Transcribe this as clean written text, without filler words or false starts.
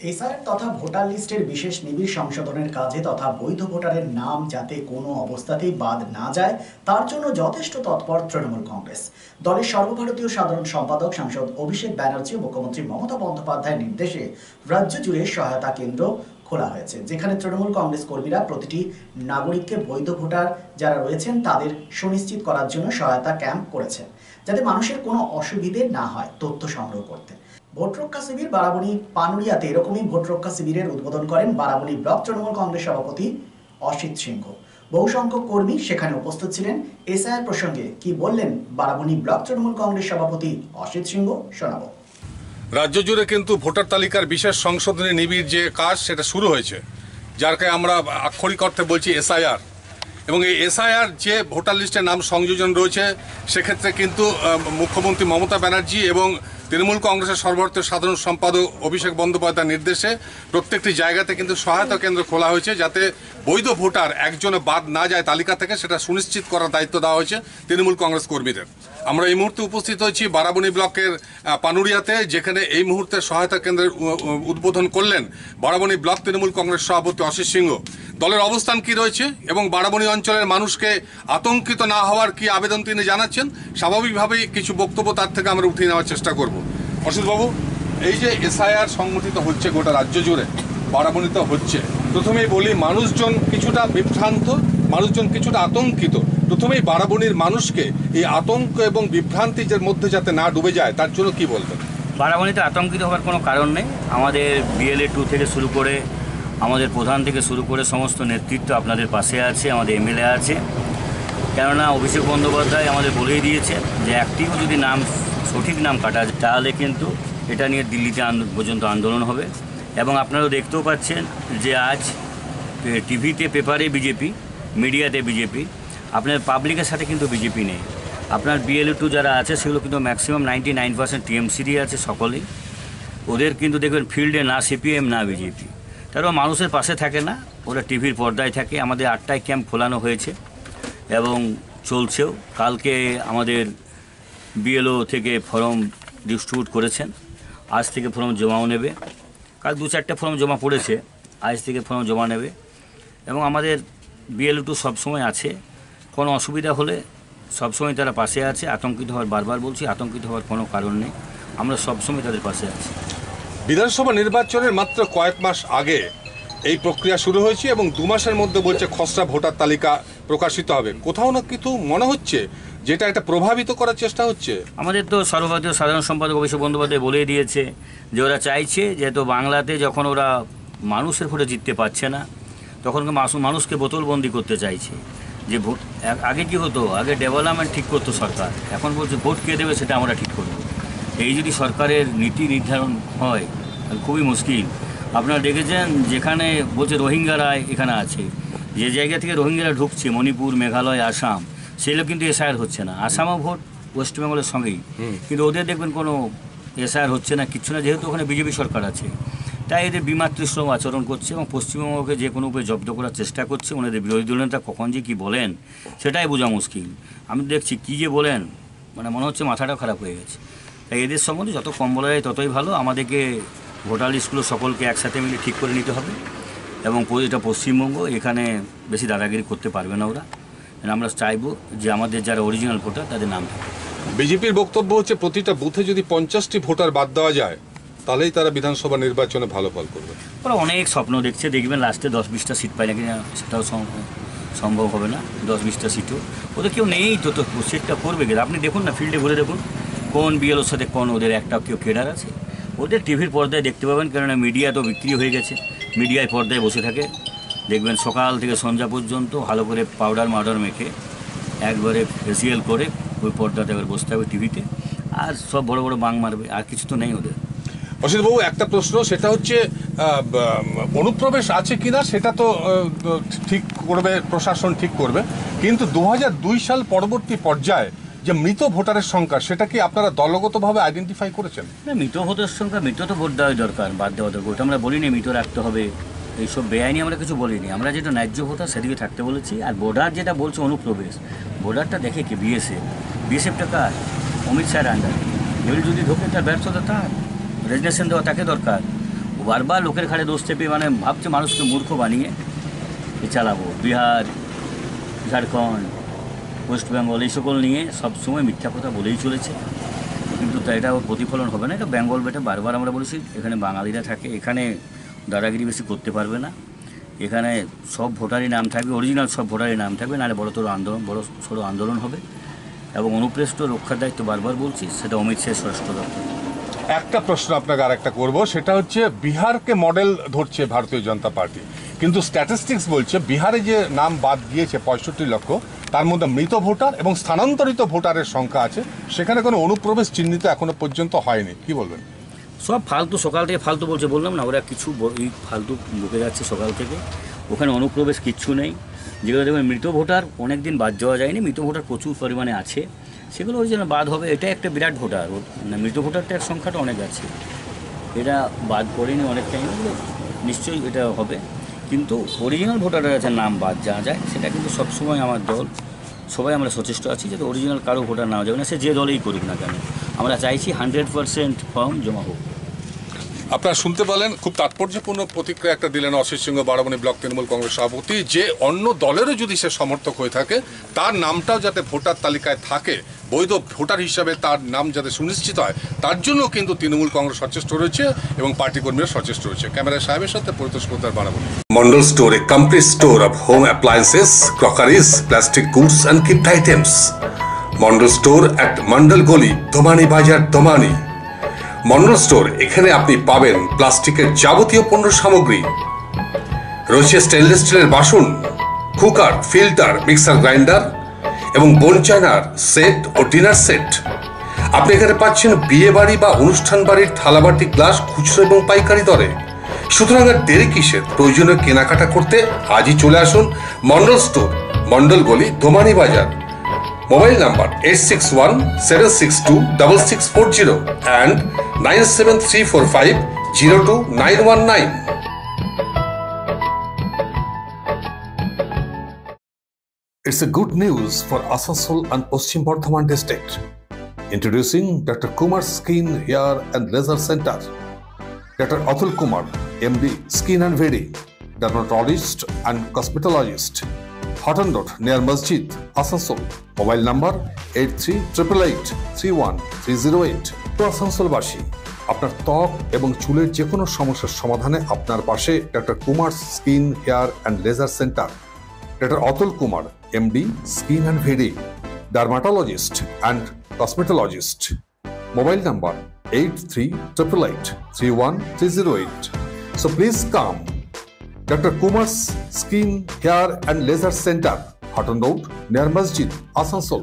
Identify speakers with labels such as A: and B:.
A: SIR তথা voter লিস্টের বিশেষ নিবিড় সংশোধনের কাজে তথা বৈধ ভোটারের নাম যাতে কোনো অবস্থাতেই বাদ না যায় তার জন্য যথেষ্ট তৎপর তৃণমূল কংগ্রেস। দলের সর্বভারতীয় সাধারণ সম্পাদক সাংসদ অভিষেক ব্যানার্জি ও মুখ্যমন্ত্রী মমতা বন্দ্যোপাধ্যায়ের নির্দেশে রাজ্য জুড়ে সহায়তা কেন্দ্র খোলা হয়েছে, যেখানে তৃণমূল কংগ্রেস কর্মীরা প্রতিটি নাগরিককে বৈধ ভোটার যারা রয়েছেন তাদের সুনিশ্চিত করার জন্য সহায়তা ক্যাম্প করেছেন, যাতে মানুষের কোনো অসুবিধে না হয় তথ্য সংগ্রহ করতে। ভোট রক্ষা শিবির বারাবণী পানুরিয়াতে এরকমই ভোট রক্ষা শিবিরের উদ্বোধন করেন বারাবণী ব্লক তৃণমূল কংগ্রেস সভাপতি অসিত সিংহ। বহু সংখ্যক কর্মী সেখানে উপস্থিত ছিলেন। এসআইআর প্রসঙ্গে কি বললেন বারাবণী ব্লক তৃণমূল কংগ্রেস সভাপতি অসিত সিংহ, শোনাবো।
B: রাজ্য জুড়ে কিন্তু ভোটার তালিকার বিশেষ সংশোধনী নিবিড় যে কাজ সেটা শুরু হয়েছে, যারকে আমরা আক্ষরিক অর্থে বলছি এসআইআর। এবং এই এসআইআর যে ভোটার লিস্টের নাম সংযোজন রয়েছে সেক্ষেত্রে কিন্তু মুখ্যমন্ত্রী মমতা ব্যানার্জি এবং তৃণমূল কংগ্রেসের সর্বভারতীয় সাধারণ সম্পাদক অভিষেক বন্দ্যোপাধ্যায়ের নির্দেশে প্রত্যেকটি জায়গাতে কিন্তু সহায়তা কেন্দ্র খোলা হয়েছে, যাতে বৈধ ভোটার একজনে বাদ না যায় তালিকা থেকে, সেটা সুনিশ্চিত করার দায়িত্ব দেওয়া হয়েছে তৃণমূল কংগ্রেস কর্মীদের। আমরা এই মুহূর্তে উপস্থিত হয়েছি বারাবণী ব্লকের পানুরিয়াতে, যেখানে এই মুহূর্তে সহায়তা কেন্দ্রের উদ্বোধন করলেন বারাবণী ব্লক তৃণমূল কংগ্রেস সভাপতি অসিত সিংহ। দলের অবস্থান কি রয়েছে এবং বারাবণী অঞ্চলের মানুষকে আতঙ্কিত না হওয়ার কি আবেদন তিনি জানাচ্ছেন, স্বাভাবিকভাবেই কিছু বক্তব্য তার থেকে আমরা উঠিয়ে নেওয়ার চেষ্টা করব। অসিতবাবু, এই যে এসআইআর সংগঠিত হচ্ছে গোটা রাজ্য জুড়ে, বারাবণীতে হচ্ছে, প্রথমেই বলি মানুষজন কিছুটা বিভ্রান্ত, মানুষজন কিছুটা আতঙ্কিত। প্রথমেই বারাবণীর মানুষকে এই আতঙ্ক এবং বিভ্রান্তির মধ্যে যাতে না ডুবে যায় তার জন্য কি বলবেন?
C: বারাবণীতে আতঙ্কিত হওয়ার কোনো কারণ নেই। আমাদের বিএলএ 2 থেকে শুরু করে আমাদের প্রধান থেকে শুরু করে সমস্ত নেতৃত্ব আপনাদের পাশে আছে, আমাদের এমএলএ আছে। কেননা অভিষেক বন্দ্যোপাধ্যায় আমাদের বলেই দিয়েছে যে একটিও যদি নাম সঠিক নাম কাটা যায় তাহলে কিন্তু এটা নিয়ে দিল্লিতে পর্যন্ত আন্দোলন হবে। এবং আপনারাও দেখতেও পাচ্ছেন যে আজ টিভিতে পেপারে বিজেপি, মিডিয়াতে বিজেপি, আপনার পাবলিকের সাথে কিন্তু বিজেপি নেই। আপনার বিএলএ 2 যারা আছে সেগুলো কিন্তু ম্যাক্সিমাম 99% টিএমসিরই আছে সকলেই। ওদের কিন্তু দেখবেন ফিল্ডে না সিপিএম না বিজেপি, তারা মানুষের পাশে থাকে না, ওরা টিভির পর্দায় থাকে। আমাদের 8টায় ক্যাম্প খোলানো হয়েছে এবং চলছেও। কালকে আমাদের বিএলও থেকে ফর্ম ডিস্ট্রিবিউট করেছেন, আজ থেকে ফর্ম জমাও নেবে। কাল 2-4টে ফর্ম জমা পড়েছে, আজ থেকে ফর্ম জমা নেবে। এবং আমাদের বিএলও 2 সবসময় আছে, কোনো অসুবিধা হলে সবসময় তারা পাশে আছে। আতঙ্কিত হওয়ার, বারবার বলছি, আতঙ্কিত হওয়ার কোনো কারণ নেই, আমরা সবসময় তাদের পাশে আছি।
B: বিধানসভা নির্বাচনের মাত্র কয়েক মাস আগে এই প্রক্রিয়া শুরু হয়েছে এবং 2 মাসের মধ্যে বলছে খসড়া ভোটার তালিকা প্রকাশিত হবে। কোথাও না কিছু মনে হচ্ছে যেটা একটা প্রভাবিত করার চেষ্টা হচ্ছে।
C: আমাদের তো সর্বভারতীয় সাধারণ সম্পাদক অভিষেক বন্দ্যোপাধ্যায় বলেই দিয়েছে যে ওরা চাইছে, যেহেতু বাংলাতে যখন ওরা মানুষের ভোটে জিততে পারছে না তখন মানুষকে বোতলবন্দি করতে চাইছে। যে ভোট আগে কি হতো, আগে ডেভেলপমেন্ট ঠিক করতো সরকার, এখন বলছে ভোট কে দেবে সেটা আমরা ঠিক করব। এই যদি সরকারের নীতি নির্ধারণ হয় খুবই মুশকিল। আপনারা দেখেছেন যেখানে বলছে রোহিঙ্গারা এখানে আছে, যে জায়গা থেকে রোহিঙ্গারা ঢুকছে মণিপুর, মেঘালয়, আসাম, সেগুলো কিন্তু এসআইআর হচ্ছে না। আসামও ভোট ওয়েস্টবেঙ্গলের সঙ্গেই, কিন্তু ওদের দেখবেন কোনো এসআইআর হচ্ছে না, কিচ্ছু না, যেহেতু ওখানে বিজেপি সরকার আছে। তাই এদের বিমাতৃশ্রম আচরণ করছে এবং পশ্চিমবঙ্গকে যে কোনো উপায়ে জব্দ করার চেষ্টা করছে। ওনাদের বিরোধী দলনেতা কখন যে কী বলেন সেটাই বোঝা মুশকিল। আমি দেখছি কী যে বলেন, মানে মনে হচ্ছে মাথাটা খারাপ হয়ে গেছে। তাই এদের সম্বন্ধে যত কম বলা যায় ততই ভালো। আমাদেরকে ভোটার লিস্টগুলো সকলকে একসাথে মিলে ঠিক করে নিতে হবে এবং এটা পশ্চিমবঙ্গ, এখানে বেশি দাদাগিরি করতে পারবে না ওরা। আমরা চাইবো যে আমাদের যারা অরিজিনাল ভোটার তাদের নাম থাকে।
B: বিজেপির বক্তব্য হচ্ছে প্রতিটা বুথে যদি 50টি ভোটার বাদ দেওয়া যায় তাহলেই তারা বিধানসভা নির্বাচনে ভালো ফল করবে।
C: ওরা অনেক স্বপ্ন দেখছে, দেখবেন লাস্টে 10-20টা সিট পায় না কিনা সেটাও সম্ভব হবে না। 10-20টা সিটও ওদের কেউ নেই, তো সিটটা করবে গেলে আপনি দেখুন না, ফিল্ডে ঘুরে দেখুন কোন বিএলওর সাথে কোন ওদের একটা কেউ কেডার আছে। ওদের টিভির পর্দায় দেখতে পাবেন, কেননা মিডিয়া তো বিক্রি হয়ে গেছে, মিডিয়ায় পর্দায় বসে থাকে। দেখবেন সকাল থেকে সন্ধ্যা পর্যন্ত ভালো করে পাউডার মেখে একবারে ফেসিয়াল করে ওই পর্দাতে এবার বসতে হবে টিভিতে, আর সব বড় বড় বাং মারবে, আর কিছু তো নেই ওদের।
B: অসিতবাবু, একটা প্রশ্ন, সেটা হচ্ছে অনুপ্রবেশ আছে কিনা সেটা তো ঠিক করবে প্রশাসন, ঠিক করবে, কিন্তু 2002 সাল পরবর্তী পর্যায়ে যে মৃত ভোটারের সংখ্যা সেটা কি আপনারা দলগতভাবে আইডেন্টিফাই করেছেন?
C: না, মৃত ভোটার সংখ্যা, মৃত তো ভোট দেওয়াই দরকার, বাদ দেওয়া দরকার, ওটা আমরা বলিনি মৃত রাখতে হবে, এইসব বেআইনি আমরা কিছু বলিনি। আমরা যেটা ন্যায্য ভোটার সেদিকে থাকতে বলেছি। আর বর্ডার যেটা বলছে অনুপ্রবেশ, বর্ডারটা দেখে কি বিএসএফটা কার? অমিত শাহের আন্ডারে। এগুলি যদি ঢোকে তার ব্যর্থতা তার, রেজিগনেশন দেওয়া তাকে দরকার। বারবার লোকের ঘাড়ে দোষ চেপে মানে ভাবছে মানুষকে মূর্খ বানিয়ে চালাবো। বিহার, ঝাড়খণ্ড, ওয়েস্ট বেঙ্গল এই সকল নিয়ে সবসময় মিথ্যা কথা বলেই চলেছে, কিন্তু এটা প্রতিফলন হবে না। এটা বেঙ্গল বেটা, বারবার আমরা বলেছি এখানে বাঙালিরা থাকে, এখানে দাদাগিরি বেশি করতে পারবে না, এখানে সব ভোটারই নাম থাকবে, অরিজিনাল সব ভোটারই নাম থাকবে, নাহলে বড় সড়ো আন্দোলন হবে। এবং অনুপ্রেষ্ট রক্ষার দায়িত্ব বারবার বলছি, সেটা অমিত শাহ স্বরাষ্ট্র দপ্তর।
B: একটা প্রশ্ন আপনাকে আর একটা করবো, সেটা হচ্ছে বিহারকে মডেল ধরছে ভারতীয় জনতা পার্টি, কিন্তু স্ট্যাটিস্টিক্স বলছে বিহারে যে নাম বাদ গিয়েছে 65 লক্ষ, তার মধ্যে মৃত ভোটার এবং স্থানান্তরিত ভোটারের সংখ্যা আছে, সেখানে কোনো অনুপ্রবেশ চিহ্নিত এখনো পর্যন্ত হয়নি, কি বলবেন?
C: সব ফালতু, সকাল থেকে ফালতু বলছে, বললাম না ওরা কিছু ফালতু বকে যাচ্ছে সকাল থেকে। ওখানে অনুপ্রবেশ কিচ্ছু নেই। যেগুলো দেখবেন মৃত ভোটার অনেক দিন বাদ যাওয়া যায়নি, মৃত ভোটার প্রচুর পরিমাণে আছে, সেগুলো ওই জন্য বাদ হবে। এটা একটা বিরাট ভোটার, মানে মৃত ভোটারটার সংখ্যাটা অনেক আছে, এটা বাদ পড়েনি অনেক টাইম, নিশ্চয়ই এটা হবে। কিন্তু অরিজিনাল ভোটারের কাছে নাম বাদ যাওয়া যায়, সেটা কিন্তু সবসময় আমার দল সবাই আমরা সচেষ্ট আছি যাতে অরিজিনাল কারো ভোটার নেওয়া যাবে না, সে যে দলেই করুক না কেন। আমরা চাইছি 100% ফর্ম জমা হোক।
B: আপনারা শুনতে পেলেন, খুব তাৎপর্যপূর্ণ প্রতিক্রিয়া একটা দিলেন অশিস সিংহ, বারাবণী ব্লক তৃণমূল কংগ্রেস সভাপতি, যে অন্য দলেরও যদি সে সমর্থক হয়ে থাকে তার নামটাও যাতে ভোটার তালিকায় থাকে, বৈধ ভোটার হিসাবে তার নাম যাতে সুনিশ্চিত হয়, তার জন্য কিন্তু তৃণমূল কংগ্রেস সচেষ্ট রয়েছে এবং পার্টি কর্মীরা সচেষ্ট রয়েছে। ক্যামেরা সাহেবের সাথে Paritosh Poddar, Barabani.
D: Mondal Store, a complete store of home appliances, crockeries, plastic goods and gift items. Mondal Store at Mandal Goli, Domani Bajar, Domani. Mondal store, এখানে আপনি পাবেন প্লাস্টিকের যাবতীয় পণ্য সামগ্রী, রয়েছে স্টেনলেস স্টিলের বাসন, কুকার, ফিল্টার, মিক্সার গ্রাইন্ডার এবং বোন চায়নার সেট ও ডিনার সেট। আপনি এখানে পাচ্ছেন বিয়ে বাড়ি বা অনুষ্ঠান বাড়ির থালাবাটি, গ্লাস খুচরো এবং পাইকারি দরে। সুতরাং আর দেরি কিসের? প্রয়োজনীয় কেনাকাটা করতে আজই চলে আসুন মন্ডল স্টোর, মন্ডল গলি, দোমানি বাজার। Mobile number 8617626640 and 97345029119. It's a good news for Asansol and Paschim Bardhaman district. Introducing Dr. Kumar Skin Hair and Laser Center. Dr. Atul Kumar, MD, Skin and Very, dermatologist and cosmetologist. Hotton Road near Masjid, Asansol. Mobile number 8388831308. তো আসানসোলবাসী, আপনার ত্বক এবং চুলের যে কোনো সমস্যার সমাধানে আপনার পাশে doctor Kumar skin hair and laser centre. Doctor Atul Kumar, MD, skin and very, dermatologist and cosmetologist. Mobile number 8388831308. So please come. Dr. Kumar's Skin, Hair and Laser Center, Hotton Road near Masjid, Asansol.